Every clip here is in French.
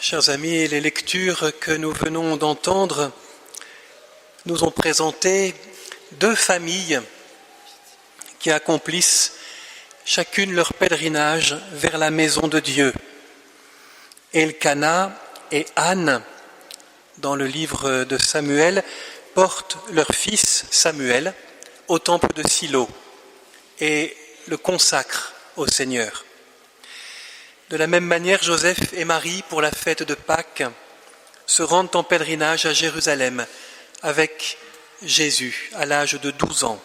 Chers amis, les lectures que nous venons d'entendre nous ont présenté deux familles qui accomplissent chacune leur pèlerinage vers la maison de Dieu. Elkana et Anne, dans le livre de Samuel, portent leur fils Samuel au temple de Silo et le consacrent au Seigneur. De la même manière, Joseph et Marie, pour la fête de Pâques, se rendent en pèlerinage à Jérusalem avec Jésus à l'âge de 12 ans.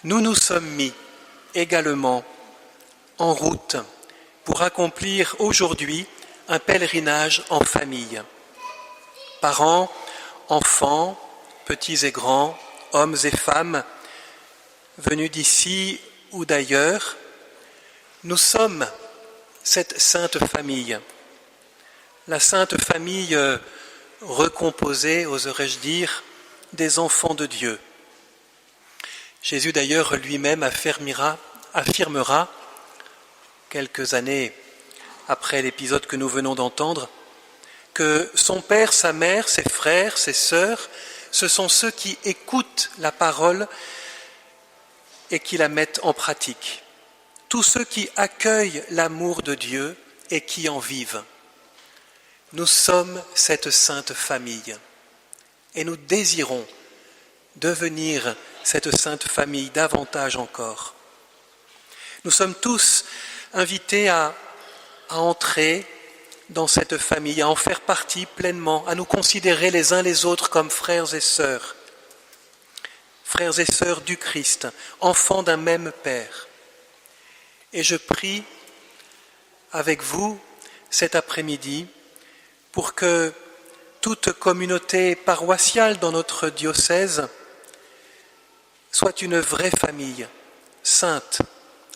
Nous nous sommes mis également en route pour accomplir aujourd'hui un pèlerinage en famille. Parents, enfants, petits et grands, hommes et femmes, venus d'ici ou d'ailleurs, nous sommes cette sainte famille, la sainte famille recomposée, oserais-je dire, des enfants de Dieu. Jésus d'ailleurs lui-même affirmera, quelques années après l'épisode que nous venons d'entendre, que son père, sa mère, ses frères, ses sœurs, ce sont ceux qui écoutent la parole et qui la mettent en pratique. Tous ceux qui accueillent l'amour de Dieu et qui en vivent. Nous sommes cette sainte famille et nous désirons devenir cette sainte famille davantage encore. Nous sommes tous invités à entrer dans cette famille, à en faire partie pleinement, à nous considérer les uns les autres comme frères et sœurs du Christ, enfants d'un même Père. Et je prie avec vous cet après-midi pour que toute communauté paroissiale dans notre diocèse soit une vraie famille, sainte,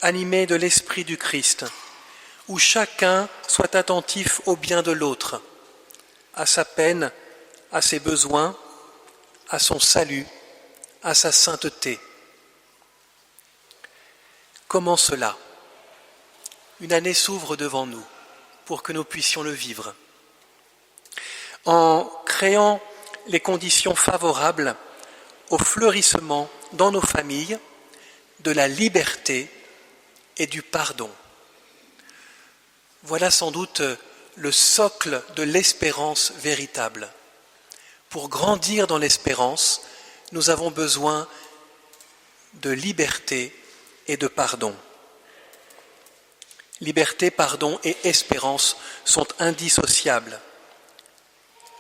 animée de l'Esprit du Christ, où chacun soit attentif au bien de l'autre, à sa peine, à ses besoins, à son salut, à sa sainteté. Comment cela ? Une année s'ouvre devant nous pour que nous puissions le vivre. En créant les conditions favorables au fleurissement dans nos familles de la liberté et du pardon. Voilà sans doute le socle de l'espérance véritable. Pour grandir dans l'espérance, nous avons besoin de liberté et de pardon. Liberté, pardon et espérance sont indissociables.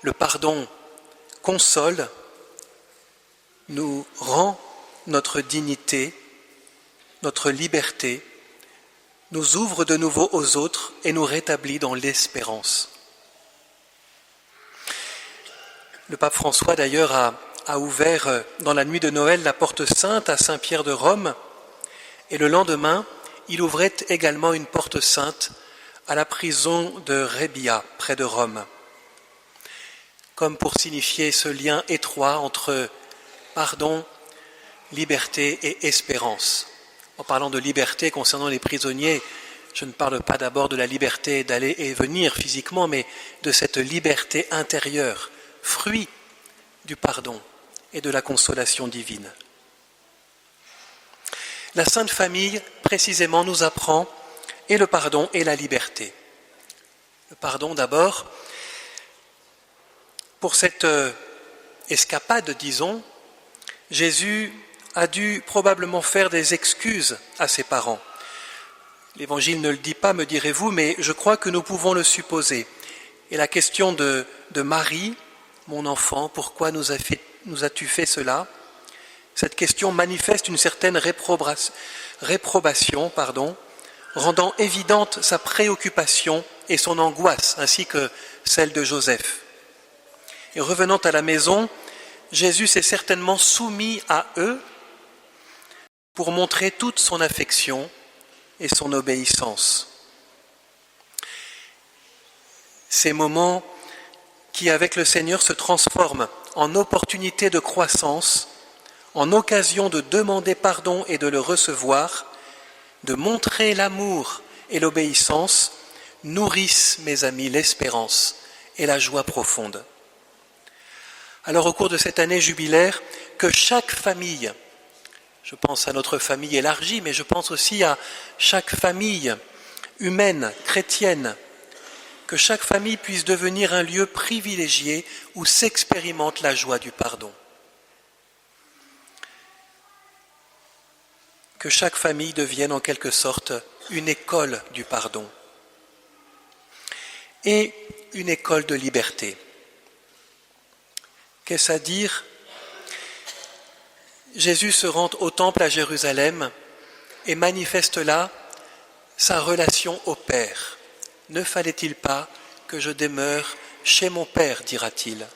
Le pardon console, nous rend notre dignité, notre liberté, nous ouvre de nouveau aux autres et nous rétablit dans l'espérance. Le pape François d'ailleurs a ouvert dans la nuit de Noël la porte sainte à Saint-Pierre de Rome et le lendemain, il ouvrait également une porte sainte à la prison de Rebbia, près de Rome, comme pour signifier ce lien étroit entre pardon, liberté et espérance. En parlant de liberté concernant les prisonniers, je ne parle pas d'abord de la liberté d'aller et venir physiquement, mais de cette liberté intérieure, fruit du pardon et de la consolation divine. La Sainte Famille, précisément, nous apprend et le pardon et la liberté. Le pardon d'abord, pour cette escapade, disons, Jésus a dû probablement faire des excuses à ses parents. L'Évangile ne le dit pas, me direz-vous, mais je crois que nous pouvons le supposer. Et la question de Marie, mon enfant, pourquoi nous as-tu fait cela ? Cette question manifeste une certaine réprobation, rendant évidente sa préoccupation et son angoisse, ainsi que celle de Joseph. Et revenant à la maison, Jésus s'est certainement soumis à eux pour montrer toute son affection et son obéissance. Ces moments qui, avec le Seigneur, se transforment en opportunité de croissance, en occasion de demander pardon et de le recevoir, de montrer l'amour et l'obéissance, nourrissent, mes amis, l'espérance et la joie profonde. Alors, au cours de cette année jubilaire, que chaque famille, je pense à notre famille élargie, mais je pense aussi à chaque famille humaine, chrétienne, que chaque famille puisse devenir un lieu privilégié où s'expérimente la joie du pardon. Que chaque famille devienne en quelque sorte une école du pardon et une école de liberté. Qu'est-ce à dire ? Jésus se rend au temple à Jérusalem et manifeste là sa relation au Père. Ne fallait-il pas que je demeure chez mon Père, dira-t-il.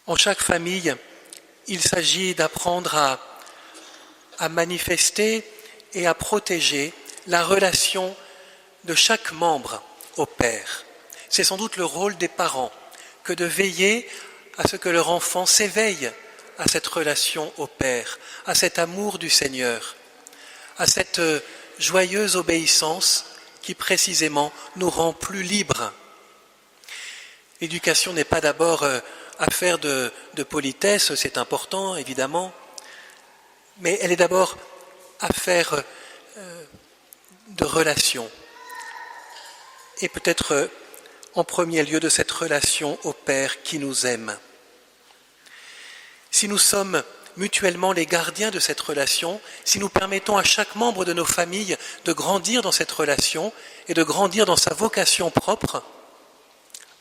En chaque famille, il s'agit d'apprendre à manifester et à protéger la relation de chaque membre au Père. C'est sans doute le rôle des parents que de veiller à ce que leur enfant s'éveille à cette relation au Père, à cet amour du Seigneur, à cette joyeuse obéissance qui précisément nous rend plus libres. L'éducation n'est pas d'abord affaire de politesse, c'est important évidemment, mais elle est d'abord affaire de relation. Et peut-être en premier lieu de cette relation au Père qui nous aime. Si nous sommes mutuellement les gardiens de cette relation, si nous permettons à chaque membre de nos familles de grandir dans cette relation et de grandir dans sa vocation propre,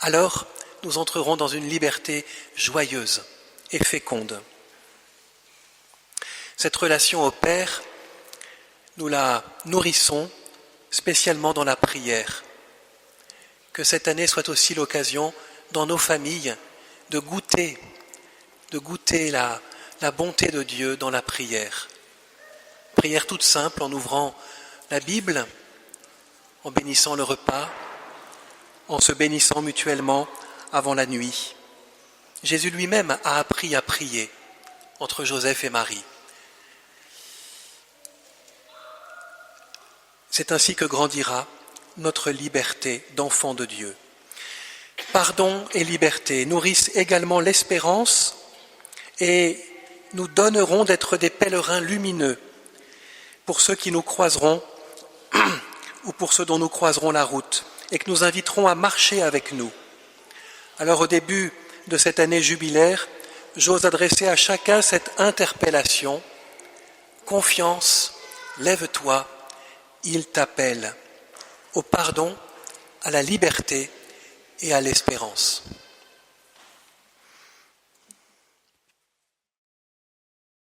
alors nous entrerons dans une liberté joyeuse et féconde. Cette relation au Père, nous la nourrissons spécialement dans la prière. Que cette année soit aussi l'occasion, dans nos familles, de goûter la bonté de Dieu dans la prière. Prière toute simple, en ouvrant la Bible, en bénissant le repas, en se bénissant mutuellement avant la nuit. Jésus lui-même a appris à prier entre Joseph et Marie. C'est ainsi que grandira notre liberté d'enfant de Dieu. Pardon et liberté nourrissent également l'espérance et nous donneront d'être des pèlerins lumineux pour ceux qui nous croiseront ou pour ceux dont nous croiserons la route et que nous inviterons à marcher avec nous. Alors au début de cette année jubilaire, j'ose adresser à chacun cette interpellation. Confiance, lève-toi, il t'appelle au pardon, à la liberté et à l'espérance.